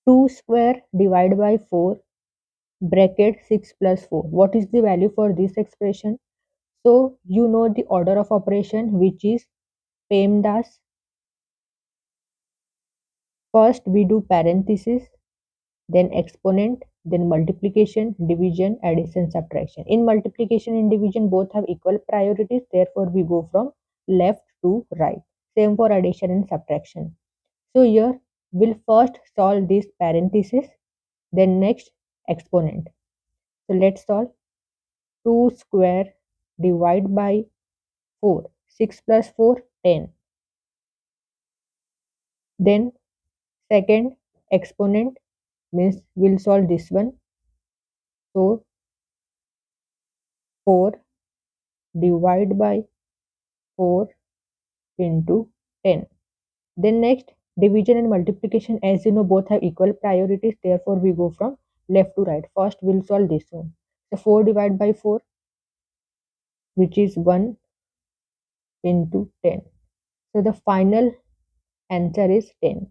2 square divided by 4 bracket 6 plus 4. What is the value for this expression? So you know the order of operation, which is PEMDAS. First we do parenthesis, then exponent, then multiplication, division, addition, subtraction. In multiplication and division both have equal priorities, therefore we go from left to right. Same for addition and subtraction. So here we'll first solve this parenthesis, then next exponent. So let's solve. 2 square divide by 4. 6 plus 4, 10. Then second exponent means we'll solve this one. So 4 divide by 4 into 10. Then next division and multiplication, as you know both have equal priorities, therefore we go from left to right. First we'll solve this one. So 4 divided by 4, which is 1 into 10. So the final answer is 10.